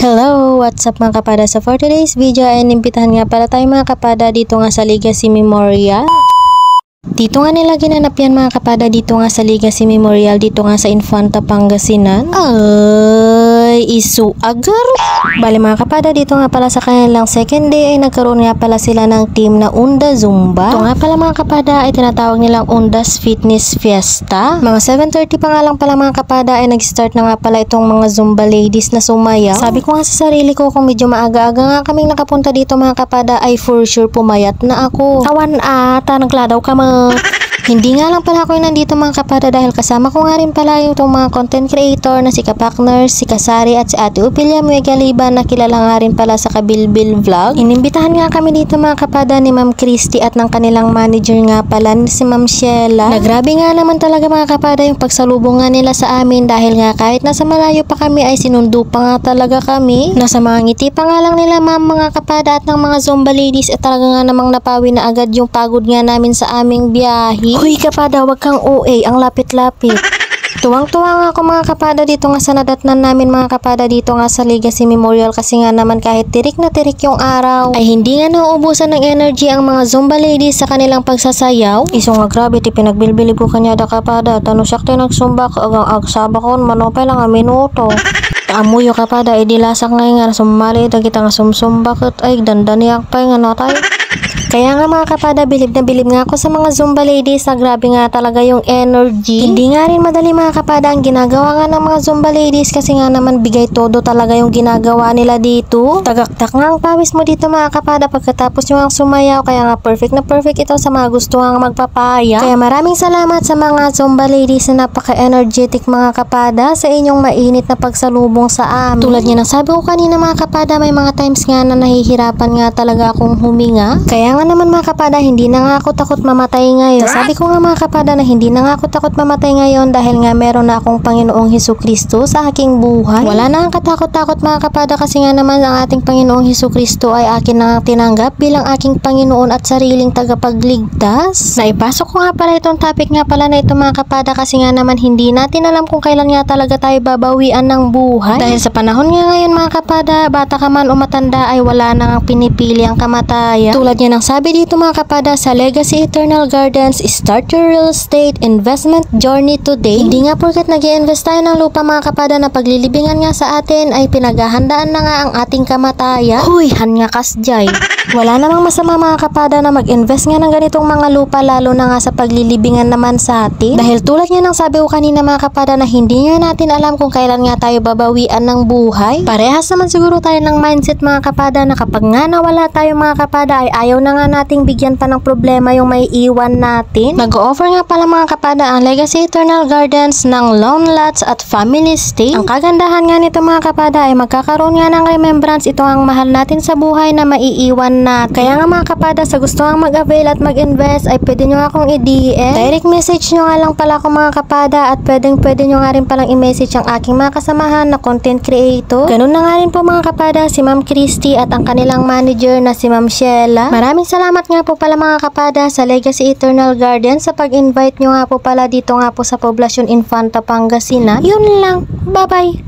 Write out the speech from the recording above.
Hello! What's up mga kapada? So for today's video ay inimbitahan nga pala tayo mga kapada dito nga sa Legacy Memorial. Dito nga nila ginanap yan mga kapada dito nga sa Legacy Memorial dito nga sa Infanta Pangasinan. Ay, isu agar! Bali mga kapada dito nga pala sa kanilang second day ay nagkaroon nga pala sila ng team na Unda Zumba. Ito nga pala mga kapada ay tinatawag nilang Undas Fitness Fiesta. Mga 7:30 pa nga lang pala mga kapada ay nag-start na nga pala itong mga Zumba ladies na sumayaw. Sabi ko nga sa sarili ko kung medyo maaga-aga nga kaming nakapunta dito mga kapada ay for sure pumayat na ako. Kawan ata, nagladaw ka mo. Hindi nga lang pala ako yung nandito mga kapada dahil kasama ko nga rin pala yung mga content creator na si Kapak Nurse, si Kasari at si Ate Upilia Muegaliban na kilala nga rin pala sa Kabilbil Vlog. Inimbitahan nga kami dito mga kapada ni Ma'am Christy at ng kanilang manager nga pala si Ma'am Sheila. Na grabe nga naman talaga mga kapada yung pagsalubong nga nila sa amin dahil nga kahit nasa malayo pa kami ay sinundo pa nga talaga kami. Nasa mga ngiti pa nga lang nila ma'am mga kapada at ng mga Zumba ladies at talaga nga namang napawi na agad yung pagod nga namin sa aming biyahe. Huy kapada, wag kang OA, ang lapit-lapit. Tuwang-tuwa nga ako mga kapada dito nga sa nadatnan namin mga kapada dito nga sa Legacy Memorial kasi nga naman kahit tirik na tirik yung araw ay hindi nga nauubusan ng energy ang mga Zumba ladies sa kanilang pagsasayaw. Iso nga grabe ti pinagbilbili ko kanya da kapada tano sakti nagsumba ko agang agsaba ko manopay lang a minuto. Amuyo kapada idilasak ngay nga sumali da kita nga sumsumba ket ay dandaniak pa nga natay. Kaya nga mga kapada, bilib na bilib nga ako sa mga Zumba ladies na grabe nga talaga yung energy. Hindi nga rin madali mga kapada ang ginagawa nga ng mga Zumba ladies kasi nga naman bigay todo talaga yung ginagawa nila dito. Tagaktak nga ang pawis mo dito mga kapada pagkatapos nyo ang sumayaw. Kaya nga perfect na perfect ito sa mga gusto nga magpapaya. Kaya maraming salamat sa mga Zumba ladies na napaka-energetic mga kapada sa inyong mainit na pagsalubong sa amin. Tulad nga ng sabi ko kanina mga kapada, may mga times nga na nahihirapan nga talaga akong huminga. Kaya nga naman mga kapada, hindi na nga ako takot mamatay ngayon. Sabi ko nga mga kapada na hindi na nga ako takot mamatay ngayon dahil nga meron na akong Panginoong Hesukristo sa aking buhay. Wala na ang katakot-takot mga kapada kasi nga naman ang ating Panginoong Hesukristo ay akin na tinanggap bilang aking Panginoon at sariling tagapagligtas. Naipasok ko nga pala itong topic nga pala na ito mga kapada kasi nga naman hindi natin alam kung kailan nga talaga tayo babawian ng buhay. Dahil sa panahon nga ngayon mga kapada, bata ka man o matanda ay wala na ang pinipili ang kamatayan. Tulad niya ng sabi dito mga kapada sa Legacy Eternal Gardens, start your real estate investment journey today. Hindi nga porket nag-i-invest tayo ng lupa mga kapada na paglilibingan nga sa atin ay pinaghahandaan na nga ang ating kamatayan. Huy, han nga kasjay. Wala namang masama mga kapada na mag-invest nga ng ganitong mga lupa lalo na nga sa paglilibingan naman sa atin. Dahil tulad nga ng sabi ko kanina mga kapada na hindi nga natin alam kung kailan nga tayo babawian ng buhay. Parehas naman siguro tayo ng mindset mga kapada na kapag nga nawala tayo mga kapada ay ayaw na nga nating bigyan pa ng problema yung may iwan natin. Nag-o-offer nga pala mga kapada ang Legacy Eternal Gardens ng loan lots at family stay. Ang kagandahan nga nito mga kapada ay magkakaroon nga ng remembrance ito ang mahal natin sa buhay na maiiwan natin. Kaya nga mga kapada sa gusto ang mag-avail at mag-invest ay pwede nyo nga akong i-DM. Direct message nyo nga lang pala ako mga kapada at pwede nyo nga rin palang i-message ang aking mga kasamahan na content creator. Ganun na nga rin po mga kapada si Ma'am Christy at ang kanilang manager na si Ma'am Sheila. Maraming salamat nga po pala mga kapada sa Legacy Eternal Garden sa pag-invite nyo nga po pala dito nga po sa Poblacion Infanta Pangasinan. Yun lang. Bye-bye!